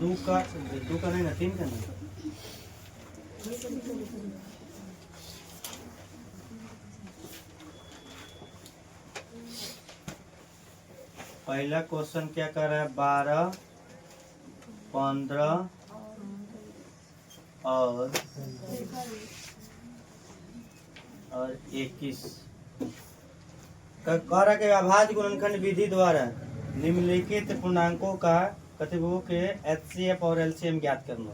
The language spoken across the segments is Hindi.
दो का नहीं ना, 3 का नहीं। पहला क्वेश्चन क्या कर रहा है, 12, 15 और 21 कह रहा है कि अभाज्य गुणनखंड विधि द्वारा निम्नलिखित पूर्णांकों का कतिपयों के एचसीएफ और एलसीएम ज्ञात करना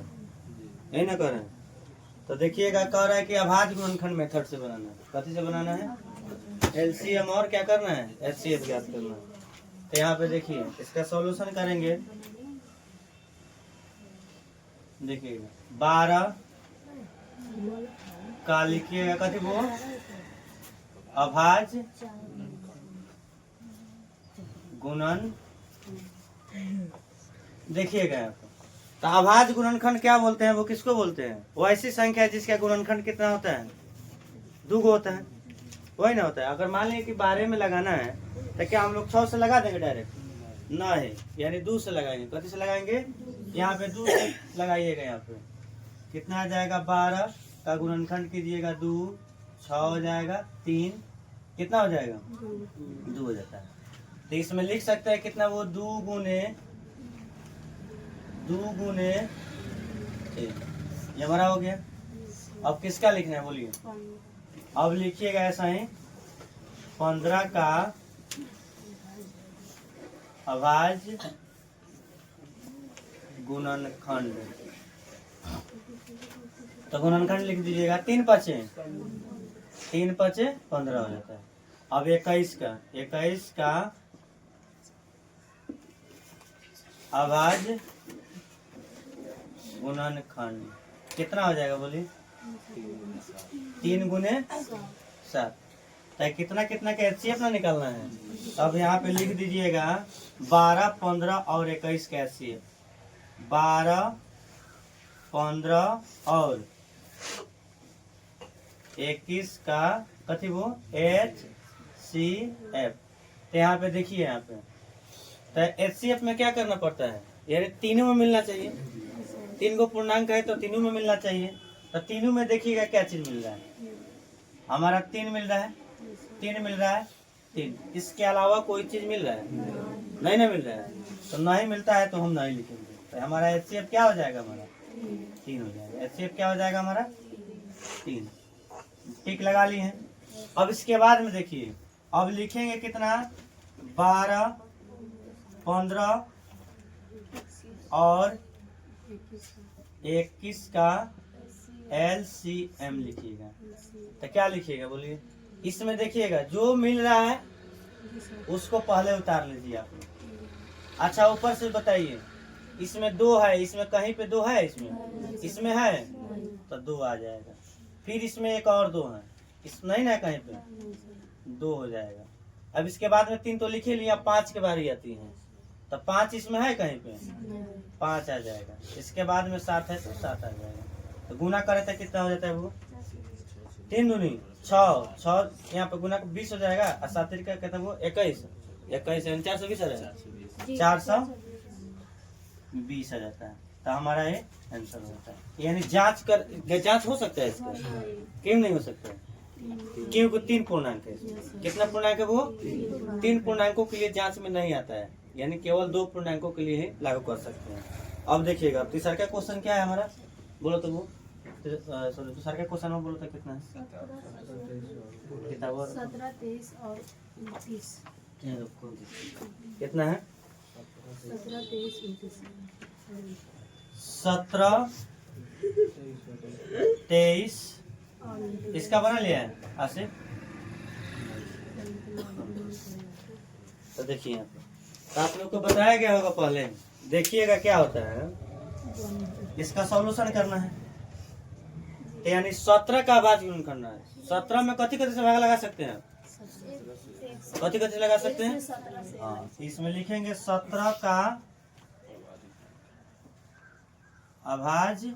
है ना कर रहे हैं। तो देखिएगा कह रहा है कि अभाज्य गुणनखंड मेथड से बनाना है। कथी से बनाना है, एलसीएम और क्या करना है, एचसीएफ ज्ञात करना है। तो यहाँ पे देखिए इसका सॉल्यूशन करेंगे। देखिएगा 12 का लिखिएगा कथी वो अभाज्य गुणन। देखिएगा यहाँ पर तो अभाज्य गुणनखंड क्या बोलते हैं, वो किसको बोलते हैं, वो ऐसी संख्या है जिसका गुणनखंड कितना होता है, 2 होता है, वही ना होता है। अगर मान लीजिए कि 12 में लगाना है तो क्या हम लोग 6 से लगा देंगे डायरेक्ट, नहीं, यानी 2 से लगाएंगे। कथी से लगाएंगे, यहाँ पे 2 से लगाइएगा। यहाँ पे कितना आ जाएगा, 12 का गुणनखंड कीजिएगा 2, 6 हो जाएगा, 3 कितना हो जाएगा, 2 हो जाता है। तो इसमें लिख सकते हैं कितना, वो 2 गुने ये हमारा हो गया। अब किसका लिखना है बोलिए, अब लिखिएगा ऐसा ही 15 का अभाज्य गुणनखंड। तो गुणनखंड लिख दीजिएगा 3 5 15 हो जाता है। अब 21 का अभाज्य गुणनखंड कितना हो जाएगा बोलिए, 3 गुने 7। तो कितना कितना का एचसीएफ ना निकालना है। अब यहाँ पे लिख दीजिएगा 12, 15 और 21 का एचसीएफ। 12, 15 और 21 का कथी वो एचसीएफ। तो यहाँ पे देखिए, यहाँ पे तो एचसीएफ में क्या करना पड़ता है, यानी तीनों में मिलना चाहिए। 3 को पूर्णांक है तो तीनों में मिलना चाहिए। तो तीनों में देखिएगा क्या चीज मिल रहा है, हमारा 3 मिल रहा है, 3 मिल रहा है, 3। इसके अलावा कोई चीज मिल रहा है, नहीं ना मिल रहा है। तो नहीं मिलता है तो हम नहीं लिखेंगे। तो हमारा एचसीएफ क्या हो जाएगा, हमारा 3 हो जाएगा। एचसीएफ क्या हो जाएगा हमारा 3। टिक लगा लिए हैं। अब इसके बाद में देखिए, अब लिखेंगे कितना, 12, 15 और 21 का एलसीएम लिखिएगा। तो क्या लिखिएगा बोलिए, इसमें देखिएगा जो मिल रहा है उसको पहले उतार लीजिए आप लोग। अच्छा ऊपर से बताइए, इसमें 2 है, इसमें कहीं पे 2 है, इसमें है तो 2 आ जाएगा। फिर इसमें एक और 2 है, इस नहीं ना कहीं पे, 2 हो जाएगा। अब इसके बाद में 3 तो लिखे लिया, 5 के बारी आती है तो 5 इसमें है कहीं पे, 5 आ जाएगा। इसके बाद में 7 है तो 7 आ जाएगा। तो गुना करे तो कितना हो जाता है वो, 3 दूनी 6 यहाँ पे गुना 20 हो जाएगा। और 7 का कहता है वो 21 420 आ जाएगा, 420 आ जाता है। तो हमारा ये आंसर होता है। यानी जांच हो सकता है इसका, क्यों नहीं हो सकता है, क्योंकि 3 पूर्णांक है। कितना पूर्णांक है वो, 3 पूर्णांकों के लिए जांच में नहीं आता है, यानी केवल 2 पूर्णांकों के लिए ही लागू कर सकते हैं। अब देखिएगा तीसरा का क्वेश्चन क्या है हमारा, बोलो तो वो दूसरा का क्वेश्चन में बोलो तो कितना है, 17, 23 और 29। कितना है, 17, 23, 29। 17, 23 इसका बना लिया है आसिफ। तो देखिए यहाँ पे तो आप लोग को बताया गया होगा पहले। देखिएगा क्या होता है, इसका सॉल्यूशन करना है। तो यानी 17 का अभाज्य गुणन करना है। 17 में कथी कथी से भाग लगा सकते हैं, कथी कथी लगा सकते हैं, हाँ। इसमें लिखेंगे 17 का अभाज्य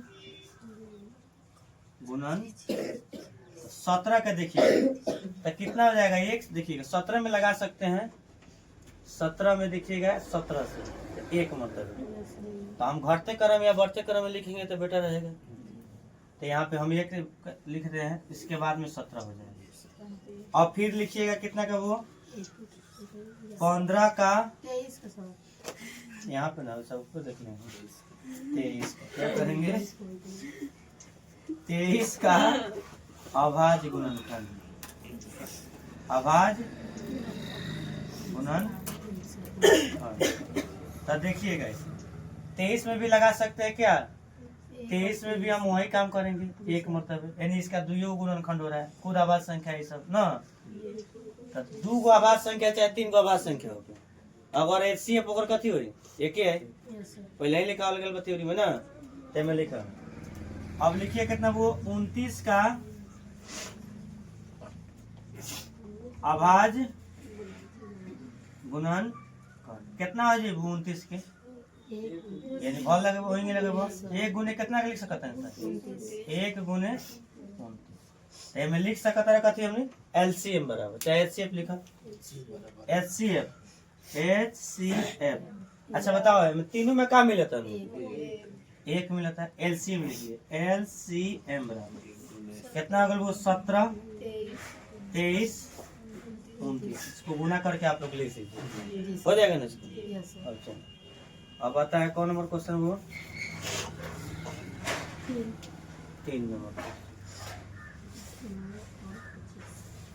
गुणन 17 का देखिए तो कितना हो जाएगा, 1। देखिएगा 17 में लगा सकते हैं, 17 में देखिएगा 17 से एक मरतबे। तो हम घटते क्रम या बढ़ते क्रम में लिखेंगे तो बेटर रहेगा। तो यहाँ पे हम 1 लिख रहे हैं, इसके बाद में 17 हो जाएगा। और फिर लिखिएगा कितना का वो 15 का 23 का सवाल। यहाँ पे ना सबको देख लेंगे। 23 क्या करेंगे, 23 का अभाज्य गुणनखंड, अभाज्य गुणनखंड। तो देखिएगा इसमें 23 में भी लगा सकते हैं क्या, 23 में भी हम वही काम करेंगे एक मरतबे, यानी इसका 2 गुणनखंड हो रहा है, खुद आवाज संख्या ये सब ना। तो 2 गो आवाज संख्या चाहे 3 गो आवाज संख्या हो, अगर HCF ओकर कथी हो एक है, पहले ही लिखा गल थ्योरी में ना, ते में लिखा। अब लिखिए कितना वो 29 का अभाज्य गुणन कितना हो जाए 29 के, यानी भल लगे वही लगे 1 गुने कितना के लिख सकते हैं सर, 1 गुने 29। में लिख सकता है कथी हमने LCM बराबर, चाहे HCF लिखा, HCF। अच्छा बताओ तीनों में क्या मिला था, 1 मिला था। LCM लिखिए, LCM बराबर कितना अगर वो 17 23 29, इसको गुना करके आप लोग लिख लीजिए, हो जाएगा ना इसको। अच्छा अब आता है कौन नंबर क्वेश्चन, वो 3 नंबर,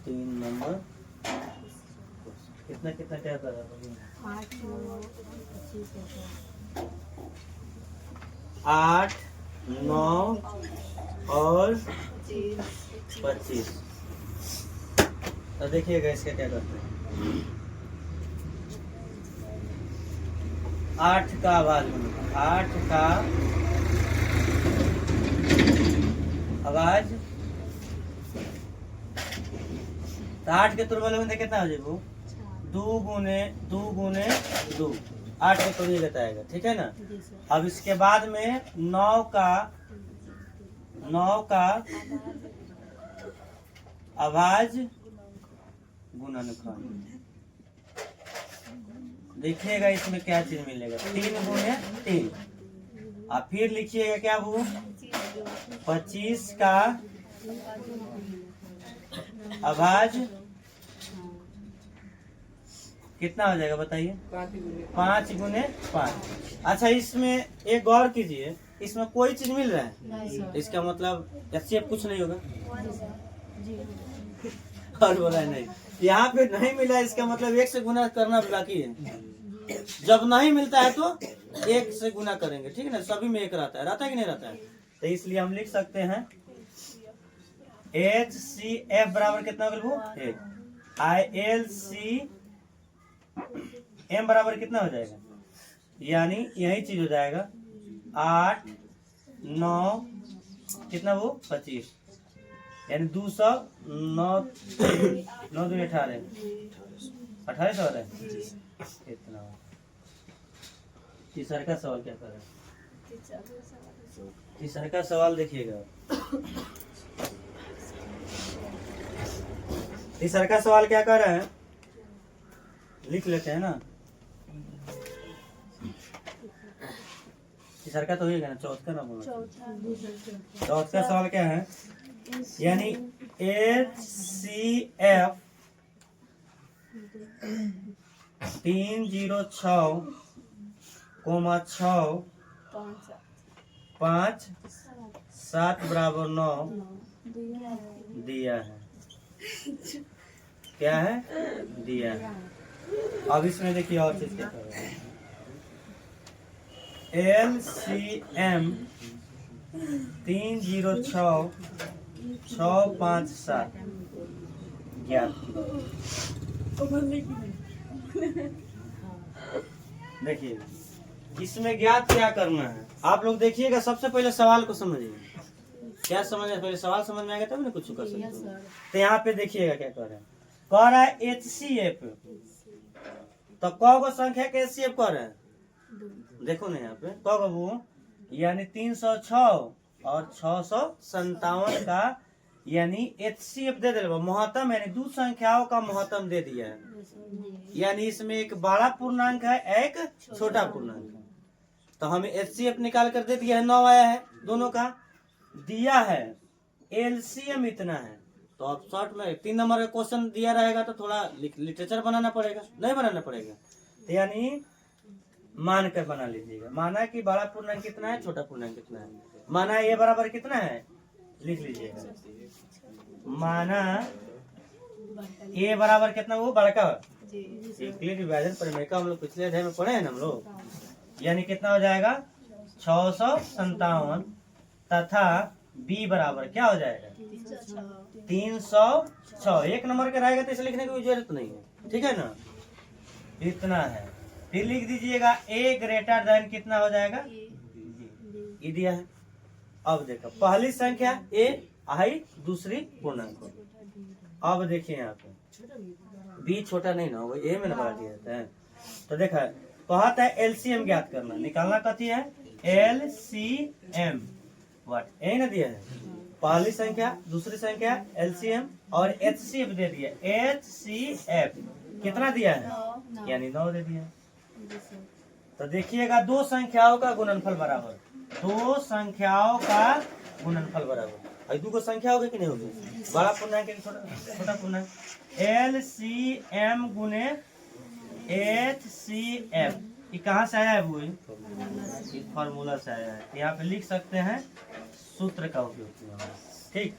3 नंबर कितना कितना क्या कर रहा है, 8 9 और 25। तो देखिएगा इसका क्या करते हैं, 8 का आवाज, 8 का आवाज, तो 8 के तुरबल में कितना हो जाए, 2 गुने 2 गुने 2, 8 के तुरबल लेता आएगा, ठीक है ना। अब इसके बाद में 9 का आवाज गुणनखंड, देखिएगा इसमें क्या चीज मिलेगा, 3 गुने 3। अब फिर लिखिएगा क्या वो 25 का अभाज्य कितना हो जाएगा बताइए, 5 गुने 5। अच्छा इसमें एक गौर कीजिए, इसमें कोई चीज मिल रहा है, इसका मतलब HCF कुछ नहीं होगा, और बोला नहीं यहाँ पे नहीं मिला, इसका मतलब 1 से गुना करना बाकी है। जब नहीं मिलता है तो 1 से गुना करेंगे, ठीक है ना, सभी में 1 रहता है कि नहीं रहता है। तो इसलिए हम लिख सकते हैं HCF बराबर कितना होगा वो 1, ILCM बराबर कितना हो जाएगा, यानी यही चीज हो जाएगा 8 9 कितना वो 25, यानी 209 9 2 18 1800 हो रहा है इतना। तीसरा का सवाल क्या कर रहे हैं, तीसरा का सवाल देखिएगा, तीसरा का सवाल क्या कर रहे हैं, लिख लेते हैं ना। तीसरा का तो होगा ना, चौथा ना बोलो, चौथा सवाल क्या है, यानी HCF 306, 6 5 7 बराबर 9 दिया है, क्या है दिया है। अब इसमें देखिए और चीज क्या कर रहे हैं, LCM 306 6 5 7 ज्ञात। देखिए इसमें ज्ञात क्या करना है, आप लोग देखिएगा, सबसे पहले सवाल को समझिए, क्या समझ है, पहले सवाल समझ में आएगा तब ना कुछ कर सकते हैं। तो यहाँ पे देखिएगा क्या कर रहे हैं, कह रहा है HCF, तो कौ गो संख्या के HCF कह रहे हैं, देखो ना यहाँ पे कौ गो वो, यानी 306 और 657 का यानी HCF दे दिया महत्तम, यानी दो संख्याओं का महत्तम दे दिया है। यानी इसमें एक बड़ा पूर्णांक है, एक छोटा पूर्णांक है। तो हमें HCF निकाल कर दे दिया है, 9 आया है दोनों का। दिया है LCM इतना है। तो अब शॉर्ट में 3 नंबर का क्वेश्चन दिया रहेगा तो थोड़ा लिटरेचर बनाना पड़ेगा, नहीं बनाना पड़ेगा। तो यानी मान कर बना लीजिएगा। माना कि बड़ा पूर्णांक कितना है, छोटा पूर्णांक कितना है। माना ये बराबर कितना है, लिख लीजिएगा। माना ए बराबर कितना, वो बड़का यूक्लिड विभाजन परिमेय का हम लोग पिछले अध्याय में पढ़े हैं ना हम लोग। यानी कितना हो जाएगा 657 तथा बी बराबर क्या हो जाएगा 306। एक नंबर का रहेगा तो इसे लिखने की कोई जरूरत नहीं है, ठीक है ना। इतना है। फिर लिख दीजिएगा ए ग्रेटर देन कितना हो जाएगा, ये दिया है। अब देखो पहली संख्या ए आई, दूसरी पूर्णांक। अब देखिए यहाँ पे बी छोटा नहीं ना, वो ए में लगा दिया जाता है। तो देखा कहता है एलसीएम ज्ञात करना, निकालना कथी है एलसीएम। व्हाट ए ना दिया है, पहली संख्या दूसरी संख्या एलसीएम और एचसीएफ दे दिया। एचसीएफ कितना दिया है, यानी 9 दे दिया। तो देखिएगा दो संख्याओं का गुणनफल बराबर, दो संख्याओं का गुणनफल बराबर। दो को संख्या होगी कि नहीं होगी, बड़ा पूर्णांक छोटा पूर्णांक। एलसीएम गुने एचसीएफ, ये कहाँ से आया है, वो इस फॉर्मूला से आया है। यहाँ पे लिख सकते हैं, सूत्र का उपयोग किया। ठीक,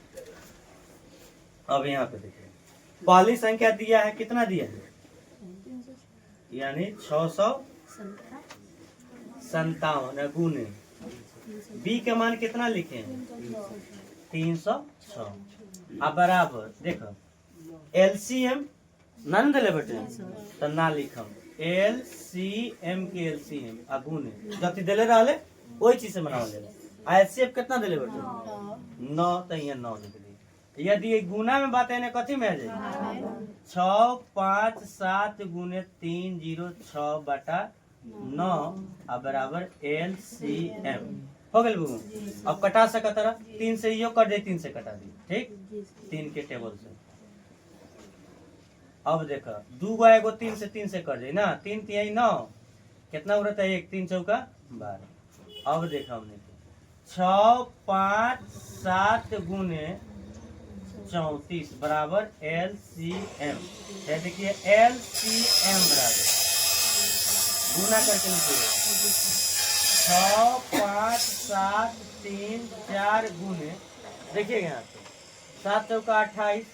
अब यहाँ पे देखिए पहली संख्या दिया है, कितना दिया है, यानी 657 गुने बी का मान कितना लिखे हैं 306। अब बराबर देखो एलसीएम नन दिले बेटे तो ना लिखम, एलसीएम के एलसीएम आ गुने जति दिले रहले वही चीज से बनावल जाला। एचसीएफ कितना दिले बेटे 9, तो यहाँ 9 लिख दी। यदि गुना में बात है कथी में आ जाए 657 गुने 306 बटा 9 अब बराबर एलसीएम हो गए। अब कटा सका तरह 3 से यो कर दे, 3 से कटा दी, ठीक 3 के टेबल से। अब देखो 2 गो एगो 3 से कर दे ना, 3 3 9 कितना उड़ता है 1 3 चौका 12। अब देखो हमने 657 गुने 34 बराबर एलसीएम। देखिए एलसीएम बराबर गुना करके लिखिए 6 5 7 3 4 गुने, देखिएगा यहाँ पे 7 चौका 28,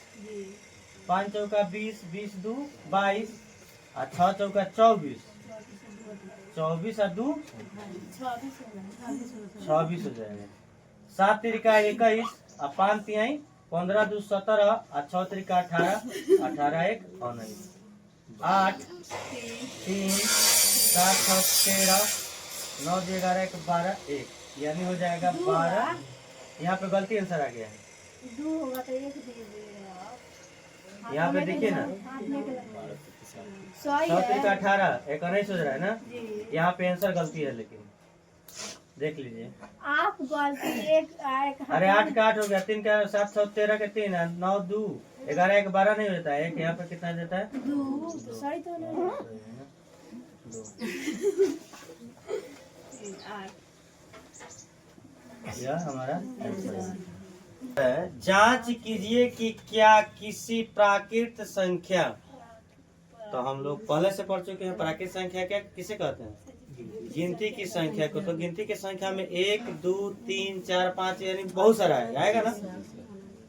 5 चौका 20, 20 2 22 और 6 चौका 24, 24 और 2 26 हो जाएगा। 7 तिरिका 21 और 5 तिहाई 15 2 17 और 6 तिरिका 18, 18 1 19, 8 3 7 6 13 9 11 1 12 1, यानी हो जाएगा 12। यहाँ पे गलती आंसर आ गया है, 2 होगा तो 1 दे यहाँ पे देखिए ना 6 तिरिका 18 1 19 हो रहा है ना, यहाँ पे आंसर गलती है, लेकिन देख लीजिए आप गलती एक अरे 8 का 8 हो गया, 3 का 7 6 13 के 3 9 2 11 1 12 नहीं होता है, एक यहाँ पे कितना देता है 2 सही तो नहीं यह हमारा आंसर है। जांच कीजिए कि क्या किसी प्राकृत संख्या, तो हम लोग पहले से पढ़ चुके हैं प्राकृत संख्या क्या किसे कहते हैं, गिनती की संख्या को। तो गिनती की संख्या में 1 2 3 4 5 यानी बहुत सारा आएगा ना।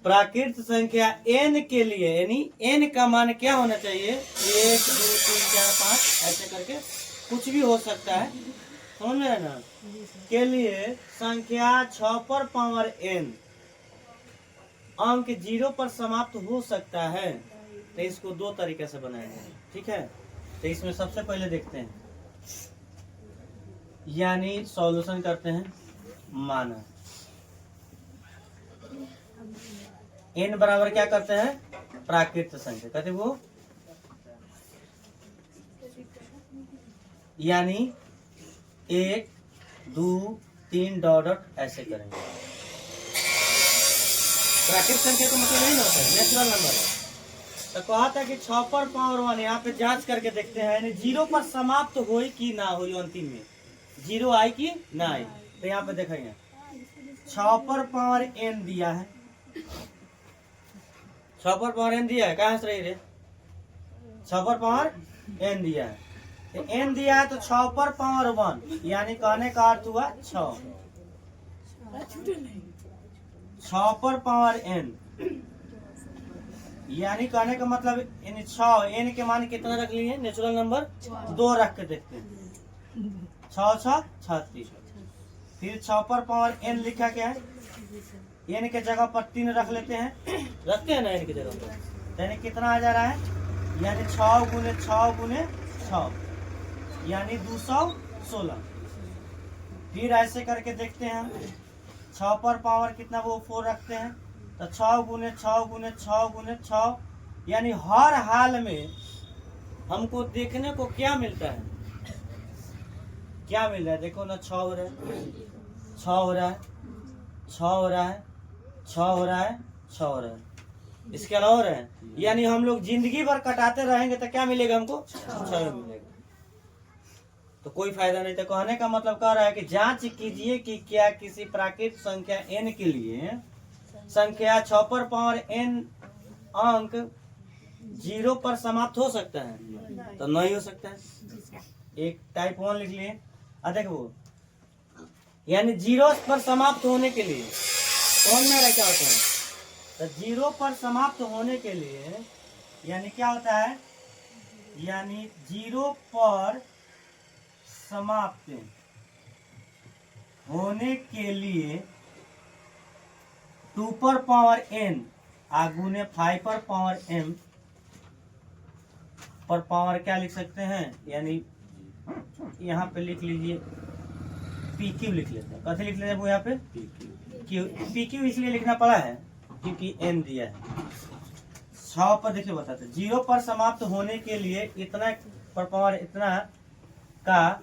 प्राकृत संख्या n के लिए यानी n का मान क्या होना चाहिए 1 2 3 4 5 ऐसे करके कुछ भी हो सकता है, समझ में है ना। के लिए संख्या 6 पर पावर n अंक 0 पर समाप्त हो सकता है, तो इसको 2 तरीके से बनाएंगे, ठीक है। तो इसमें सबसे पहले देखते हैं, यानी सॉल्यूशन करते हैं। माना n बराबर क्या करते हैं प्राकृत संख्या, कहते वो यानी 1 2 3 डॉट डॉट ऐसे करेंगे। प्राकृतिक संख्या का मतलब नहीं होता है, नेचुरल नंबर है। तो कहा था कि 6 पर पावर 1, यहाँ पे जांच करके देखते हैं, यानी 0 पर समाप्त हुई कि ना हुई, अंतिम में 0 आई कि ना आई। तो यहाँ पे देखेंगे 6 पर पावर n दिया है, 6 पर पावर n दिया है, कहाँ से रही रे, 6 पर पावर n दिया है, तो n दिया है तो 6 पर पावर 1, यानी कहने का अर्थ हुआ 6 पर पावर n, यानी कहने का मतलब इन 6 n के मान कितना रख लिए, नेचुरल नंबर 2 रख के देखते हैं, 6 6 36। फिर 6 पर पावर n लिखा क्या है, n के जगह पर 3 रख लेते हैं, रखते हैं ना n की जगह पर, यानी कितना आ जा रहा है, यानी 6 गुने 6 गुने 6, यानी 216। फिर ऐसे करके देखते हैं, 6 पर पावर कितना वो 4 रखते हैं, तो 6 गुने 6 गुने 6 गुने 6, यानी हर हाल में हमको देखने को क्या मिलता है, क्या मिल रहा है, देखो ना 6 हो रहा है, 6 हो रहा है, 6 हो रहा है, 6 हो रहा है, 6 हो रहा है, इसके अलावा हो रहा है, यानी हम लोग जिंदगी भर कटाते रहेंगे तो क्या मिलेगा हमको, 6 मिलेगा, तो कोई फायदा नहीं। तो कहने का मतलब कह रहा है कि जांच कीजिए कि क्या किसी प्राकृतिक संख्या n के लिए संख्या 6 पर पावर n अंक 0 पर समाप्त हो सकता है, तो नहीं हो सकता है। एक टाइप 1 लिख लिए, देखो यानी 0 पर समाप्त होने के लिए कौन में रहा क्या होता है, तो 0 पर समाप्त होने के लिए यानी क्या होता है, यानी 0 पर समाप्त होने के लिए 2 पर पावर n आगुने 5 पर पावर m पर पावर क्या लिख सकते हैं, यानी यहाँ पे लिख लीजिए PQ लिख लेते हैं, कैसे लिख लेते हैं वो यहाँ पे PQ इसलिए लिखना पड़ा है क्योंकि n दिया है। 6 पर देखिए बताते हैं, 0 पर समाप्त होने के लिए इतना पर पावर इतना का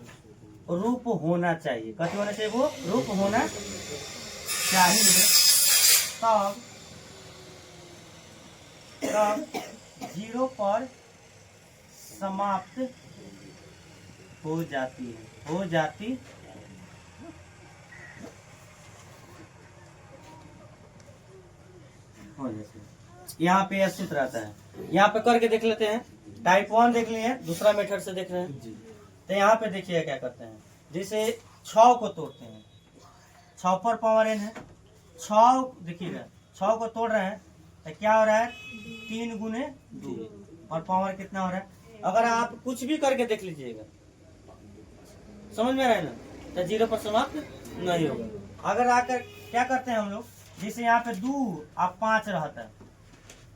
रूप होना चाहिए, कैसे होना चाहिए, वो रूप होना चाहिए, तब 0 पर समाप्त हो जाती है, हो जाती हो जाती है। यहाँ पे यह सूत्र आता है, यहाँ पे करके देख लेते हैं, टाइप 1 देख लिए, दूसरा मेथड से देख रहे हैं। तो यहाँ पे देखिए क्या करते हैं, जैसे 6 को तोड़ते हैं, 6 पर पावर n है, 6 देखिएगा 6 को तोड़ रहे हैं तो क्या हो रहा है, 3 गुने 2 और पावर कितना हो रहा है, अगर आप कुछ भी करके देख लीजिएगा, समझ में रहा है ना, तो 0 पर समाप्त नहीं होगा। अगर आकर क्या करते हैं हम लोग, जैसे यहाँ पे 2 और 5 रहता है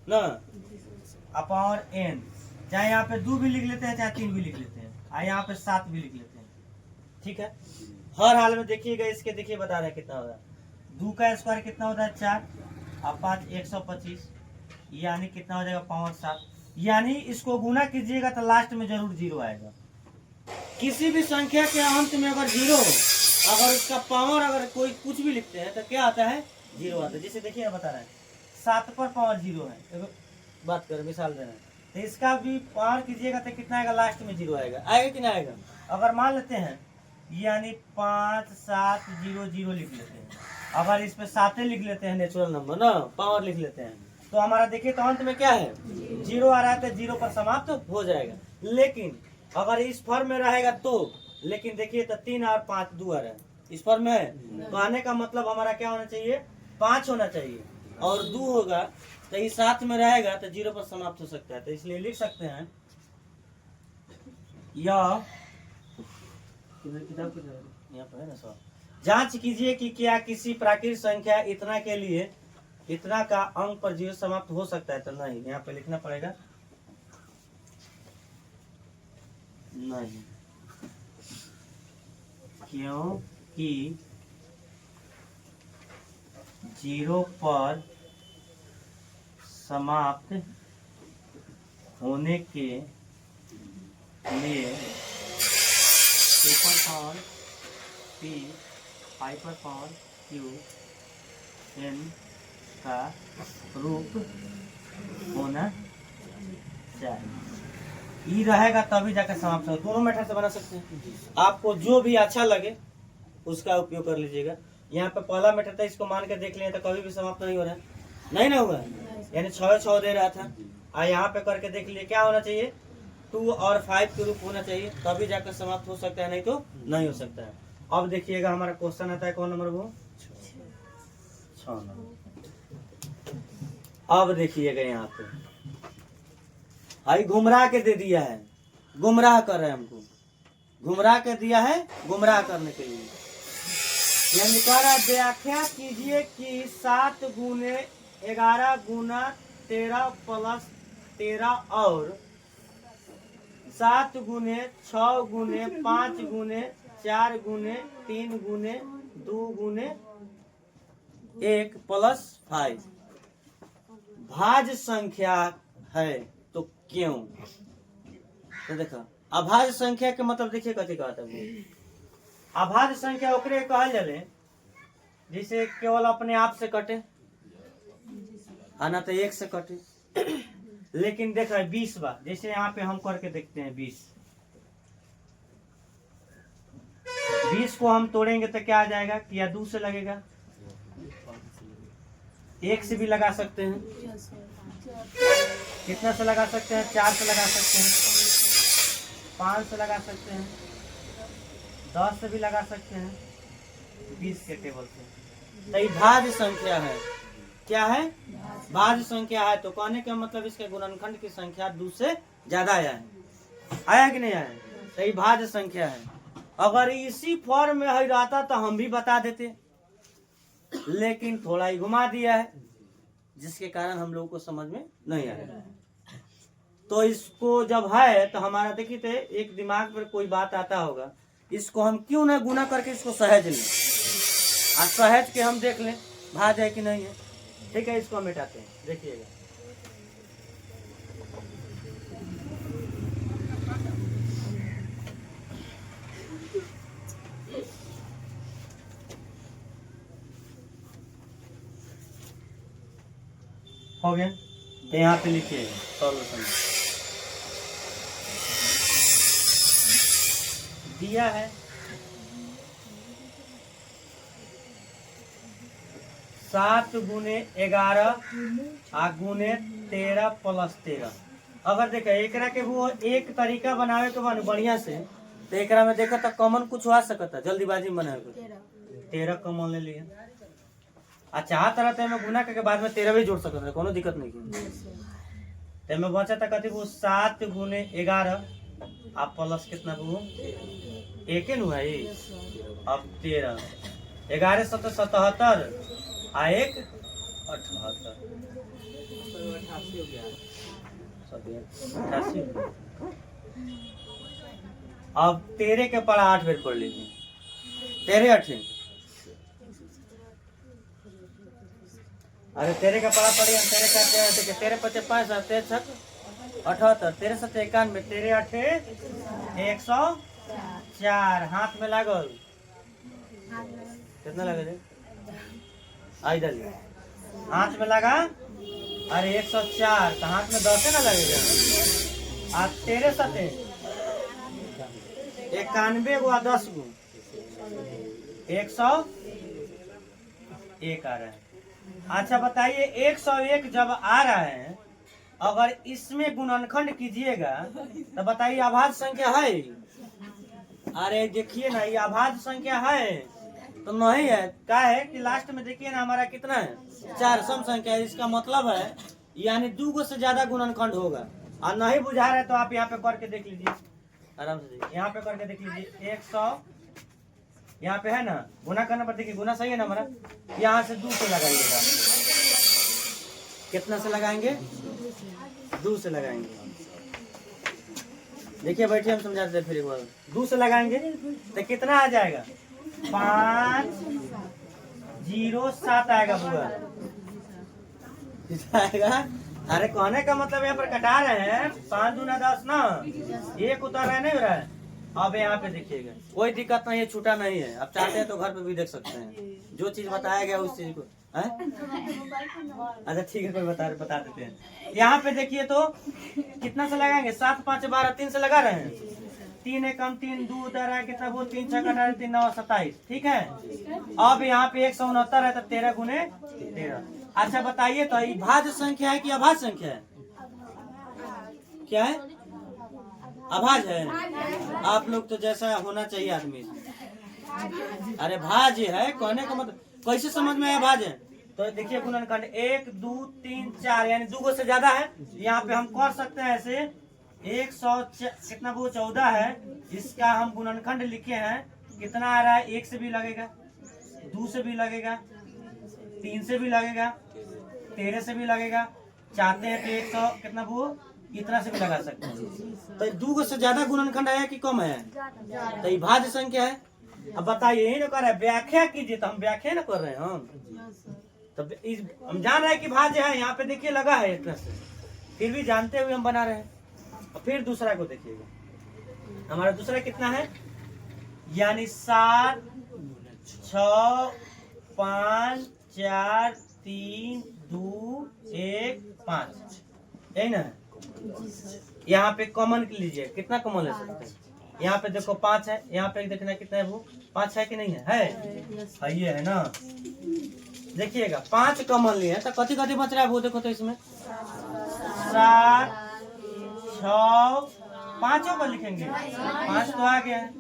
ना, पावर n, चाहे यहाँ पे 2 भी लिख लेते हैं, चाहे 3 भी लिख लेते हैं, और यहाँ पे 7 भी लिख लेते हैं, ठीक है। हर हाल में देखिएगा, इसके देखिए बता रहे हैं कितना हो रहा है, 2 का स्क्वायर कितना होता है 4 और 5 125, यानी कितना हो जाएगा पावर 7, यानी इसको गुना कीजिएगा तो लास्ट में जरूर 0 आएगा। किसी भी संख्या के अंत में अगर 0 हो, अगर उसका पावर अगर कोई कुछ भी लिखते हैं तो क्या आता है, 0 आता है। जैसे देखिए बता रहे हैं 7 पर पावर 0 है, बात करें मिसाल दे रहे हैं, तो इसका भी पावर कीजिएगा तो कितना आएगा, लास्ट में 0 आएगा, आएगा कि नहीं आएगा। अगर मान लेते हैं यानी 5 7 0 0 लिख लेते हैं, अगर इस पे 7 लिख लेते हैं नेचुरल नंबर ना, पावर लिख लेते हैं, तो हमारा देखिए तो अंत में क्या है, 0 आ रहा है, तो 0 पर समाप्त हो जाएगा। लेकिन अगर इस फॉर्म में रहेगा तो, लेकिन देखिए तो 3 और 5 2 आ रहा है, इस फॉर्म में है, कहने का मतलब हमारा क्या होना चाहिए, 5 होना चाहिए, और 2 होगा तो ये साथ में रहेगा तो 0 पर समाप्त हो सकता है। तो इसलिए लिख सकते हैं यह किताब यहाँ पर है ना सर, जांच कीजिए कि क्या किसी प्राकृतिक संख्या इतना के लिए इतना का अंक पर 0 समाप्त हो सकता है, तो नहीं, यहाँ पे लिखना पड़ेगा नहीं, क्योंकि 0 पर समाप्त होने के लिए 2 पर पावर p 5 पर पावर q n का रूप होना चाहिए। ई रहेगा तभी जाकर समाप्त होगा। दोनों मेथड से बना सकते हैं, आपको जो भी अच्छा लगे उसका उपयोग कर लीजिएगा। यहाँ पे पहला मेथड था, इसको मान के देख लिया तो कभी भी समाप्त नहीं हो रहा है, नहीं ना हुआ, यानी 6 दे रहा था। यहाँ पे करके देख लिए क्या होना चाहिए, 2 और 5 के रूप होना चाहिए, तभी जाकर समाप्त हो सकता है, नहीं तो नहीं हो सकता है। अब देखिएगा हमारा क्वेश्चन आता है कौन नंबर वो 6 नंबर। अब देखिएगा यहाँ पे भाई गुमराह के दे दिया है, गुमराह कर रहे हैं हमको, गुमराह के दिया है गुमराह करने के लिए। यानी कह रहा है व्याख्या कीजिए कि 7 गुने 11 गुना 13 प्लस 13 और 7 गुने 6 गुने 5 गुने 4 गुने 3 गुने 2 गुने 1 प्लस 5 भाज्य संख्या है तो क्यों। तो देखो अभाज्य संख्या के मतलब देखिए कथी कहता है। अभाज्य संख्या ओकरे कहल जाले जिसे केवल अपने आप से कटे, आना तो 1 से कटे। लेकिन देखो 20 बार, जैसे यहाँ पे हम करके देखते हैं 20 को हम तोड़ेंगे तो क्या आ जाएगा, या 2 से लगेगा, 1 से भी लगा सकते हैं, कितना से लगा सकते हैं, 4 से लगा सकते हैं, 5 से लगा सकते हैं, 10 से भी लगा सकते हैं, 20 के टेबल से। तो ये भाज्य संख्या है, क्या है, भाज्य संख्या है। तो कहने का मतलब इसके गुणनखंड की संख्या 2 से ज्यादा आया है, आया कि नहीं आया, तो ये भाज्य संख्या है। अगर इसी फॉर्म में ही रहता तो हम भी बता देते, लेकिन थोड़ा ही घुमा दिया है जिसके कारण हम लोगों को समझ में नहीं आया। तो इसको जब है तो हमारा देखिए थे एक दिमाग पर कोई बात आता होगा, इसको हम क्यों ना गुना करके इसको सहज लें, आज सहज के हम देख लें भाज है कि नहीं है। ठीक है, इसको हम मिटाते हैं, देखिएगा हो गया। तो यहाँ पे लिखिए सॉल्यूशन दिया है 7 गुने 11 गुने 13 प्लस 13। अगर देखे एकरा के वो एक तरीका बनावे के बन बढ़िया से, तो एकरा में देखा तो कॉमन कुछ आ सकता, जल्दीबाजी में बनावे 13 कॉमन ले लिया। अच्छा तरह ते में गुना करके बाद में 13 भी जोड़ सकते, कोनो दिक्कत नहीं की। में बचा था कथी वो 7 गुने 11 आप प्लस कितना वो 1 नु है, अब 13 11 7 77 आ 1 78 88। अब 13 के पढ़ा 8 बेर पढ़ लीजिए, 13 8 अरे 13 का पढ़ा पढ़िए, 13 का 13 5 5 7 78 13 7 91 13 8 104 हाथ में लागल कितना लगे इधर हाथ में लगा, अरे 104 तो हाथ में 10 ना लगेगा। आज 13 7 91 गो 10 गो 101 आ रहा है। अच्छा बताइए 101 जब आ रहा है, अगर इसमें गुणनखंड कीजिएगा तो बताइए अभाज्य संख्या है। अरे देखिए ना ये अभाज्य संख्या है तो नहीं है, क्या है कि लास्ट में देखिए ना हमारा कितना है 4 सम संख्या है। इसका मतलब है यानी 2 गो से ज्यादा गुणनखंड होगा। और नहीं बुझा रहा है तो आप यहाँ पे करके देख लीजिए आराम से, यहाँ पे करके देख लीजिए 100 यहाँ पे है ना, गुना करना पर देखिए गुना सही है ना हमारा, यहाँ से 2 से लगाइएगा, कितना से लगाएंगे 2 से लगाएंगे। देखिए बैठिए हम समझाते हैं फिर एक बार, 2 से लगाएंगे तो कितना आ जाएगा 507 आएगा पूरा आएगा। अरे कहने का मतलब यहाँ पर कटा रहे हैं 5 दूना 10 ना, एक उतर रहा है नहीं हो रहा है। अब यहाँ पे देखिएगा कोई दिक्कत नहीं है, छूटा नहीं है, आप चाहते हैं तो घर पे भी देख सकते हैं, जो चीज बताया गया उस चीज को हैं? अच्छा ठीक है, कोई बता देते हैं। यहाँ पे देखिए तो कितना से लगाएंगे, 7 5 12, 3 से लगा रहे हैं। 3 एकम 3, 2 दर है कितना वो 3 6 18 3 9 27, ठीक है। अब यहाँ पे 169 है तो 13 गुने 13। अच्छा बताइए तो ये भाज्य संख्या है कि अभाज्य संख्या है? क्या है? अभाज्य है। आप लोग तो जैसा होना चाहिए आदमी। अरे भाज्य है कहने का मतलब, कैसे समझ में आया भाज्य है? तो देखिए गुणनखंड 1 2 3 4 यानी 2 गो से ज्यादा है। यहाँ पे हम कर सकते हैं ऐसे 100 कितना वो 14 है, इसका हम गुणनखंड लिखे हैं। कितना आ रहा है? 1 से भी लगेगा, 2 से भी लगेगा, 3 से भी लगेगा, 13 से भी लगेगा। चाहते हैं तो 100 कितना वो इतना से भी लगा सकते हैं। तो 2 गो से ज्यादा गुणनखंड आया कि कम है? तो ये भाज्य संख्या है। अब बताइए, यही ना कर रहे हैं, व्याख्या कीजिए। तो हम व्याख्या ना कर रहे हैं हम, तो हम जान रहे हैं कि भाज्य है। यहाँ पे देखिए लगा है इतना से, फिर भी जानते हुए हम बना रहे हैं। और फिर दूसरा को देखिएगा, हमारा दूसरा कितना है, यानी 7 6 5 4 3 2 1 5, यही ना है। यहाँ पे कॉमन लीजिए, कितना कॉमन ले सकते हैं? यहाँ पे देखो 5 है, यहाँ पे देखना कितना है वो 5 है कि नहीं है? है ये है ना। देखिएगा 5 कॉमन लिए तो कथी कथी बच रहा है वो देखो तो इसमें 7 6 5 पर लिखेंगे, 5 तो आ गया है।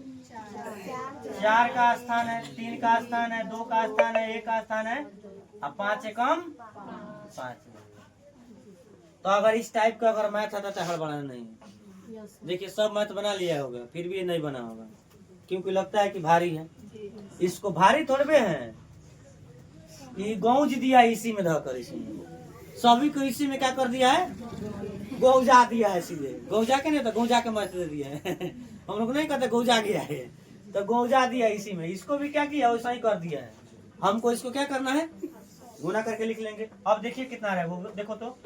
4 का स्थान है, 3 का स्थान है, 2 का स्थान है, 1 का स्थान है। अब 5 एकम 5। तो अगर इस टाइप का अगर मैथ आता तो हड़बड़ाना नहीं। देखिए सब मैथ बना लिया होगा, फिर भी ये नहीं बना होगा क्योंकि लगता है कि भारी है। इसको भारी थोड़े है, ये गौज दिया इसी में धकर, इसी में सभी को इसी में क्या कर दिया है, गौजा दिया है। सीधे गौजा के नहीं तो गौजा के मैथ दे दिया है। हम लोग नहीं कहते गौजा गया है, तो गौजा दिया इसी में। इसको भी क्या किया, वैसा ही कर दिया है। हमको इसको क्या करना है, गुना करके लिख लेंगे। अब देखिए कितना रहा है वो देखो तो,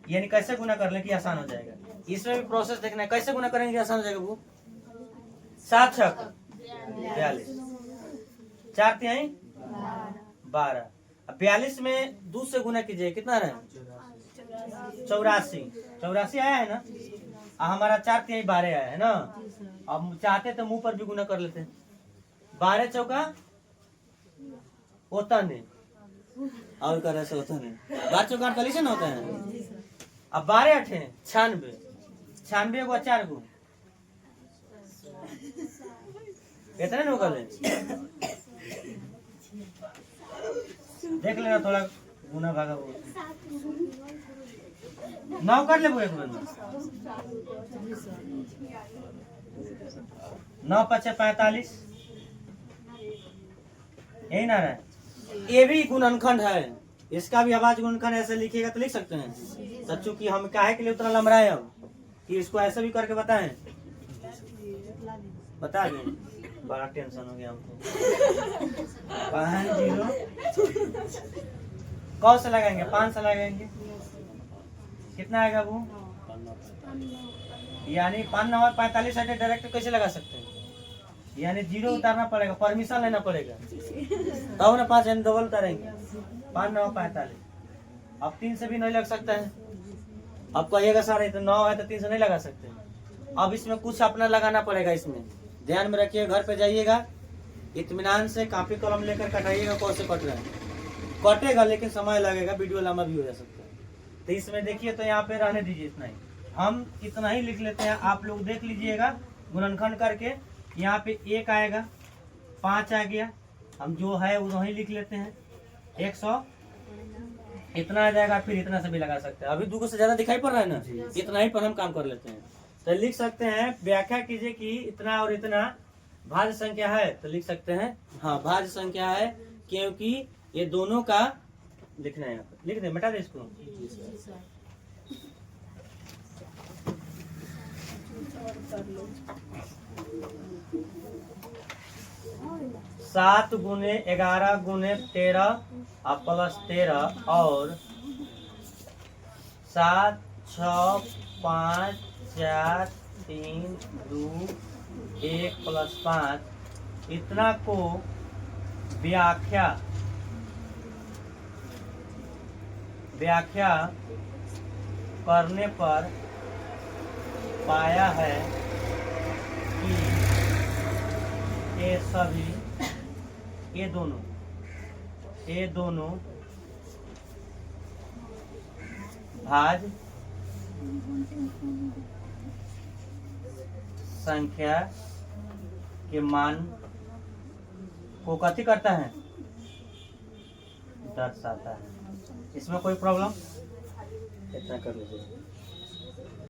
यानी कैसे गुना कर ले कि आसान हो जाएगा। इसमें भी प्रोसेस देखना है, कैसे गुना करेंगे आसान हो जाएगा वो। 7 6 42, 4 3 12। अब 42 में 2 से गुना कीजिए, कितना रहे 84 आया है ना। हमारा 4 3 12 आया है ना। अब चाहते तो मुंह पर भी गुना कर लेते हैं। 12 चौका होता नहीं, और कर ऐसे होता नहीं। 12 चौका 48 ना होता है। अब 12 8 96, 96 को 4 को इतने न कर ले। देख लेना थोड़ा गुना भागा वो 9 कर ले वो एक में 9 5 45, यही ना रहा। ये भी गुणनखंड है, इसका भी आवाज गुणनखंड ऐसे लिखिएगा तो लिख सकते हैं। तो चूंकि हम काहे के लिए उतना लंबा है अब कि इसको ऐसे भी करके बताएं, बता दें। बड़ा टेंशन हो गया हमको। 5 0 कौ से लगाएंगे, 5 से लगाएंगे, कितना आएगा वो, यानी 5 9 45 डायरेक्ट कैसे लगा सकते हैं, यानी 0 उतारना पड़ेगा, परमिशन लेना पड़ेगा तब ना 5 यानी डबल उतारेंगे। 5 9 45। अब 3 से भी नहीं लग सकता है। अब कहिएगा सर तो 9 है तो 3 से नहीं लगा सकते। अब इसमें कुछ अपना लगाना पड़ेगा। इसमें ध्यान में रखिए, घर पे जाइएगा इत्मीनान से कॉपी कलम लेकर कटाइएगा। कौन से कट रहा है, कटेगा लेकिन समय लगेगा, वीडियो लंबा भी हो जा सकता है। तो इसमें देखिए तो यहाँ पे रहने दीजिए, इतना ही हम इतना ही लिख लेते हैं। आप लोग देख लीजिएगा गुणनखंड करके। यहाँ पे 1 आएगा, 5 आ गया, हम जो है वो वही लिख लेते हैं। 100 इतना आ जाएगा, फिर इतना से भी लगा सकते हैं। अभी 2 से ज्यादा दिखाई पड़ रहा है ना, इतना ही पर हम काम कर लेते हैं। तो लिख सकते हैं, व्याख्या कीजिए कि इतना और इतना भाज्य संख्या है, तो लिख सकते हैं हाँ भाज्य संख्या है, क्योंकि ये दोनों का लिखना है। यहाँ पर लिख दे, मिटा दे इसको। 7 गुने 11 गुने 13 प्लस 13 और 7 6 5 4 3 2 1 प्लस 5 इतना को व्याख्या व्याख्या करने पर पाया है कि ये सभी ये दोनों भाज्य संख्या के मान को कथी करता है, दर्शाता है। इसमें कोई प्रॉब्लम, इतना कर लीजिए।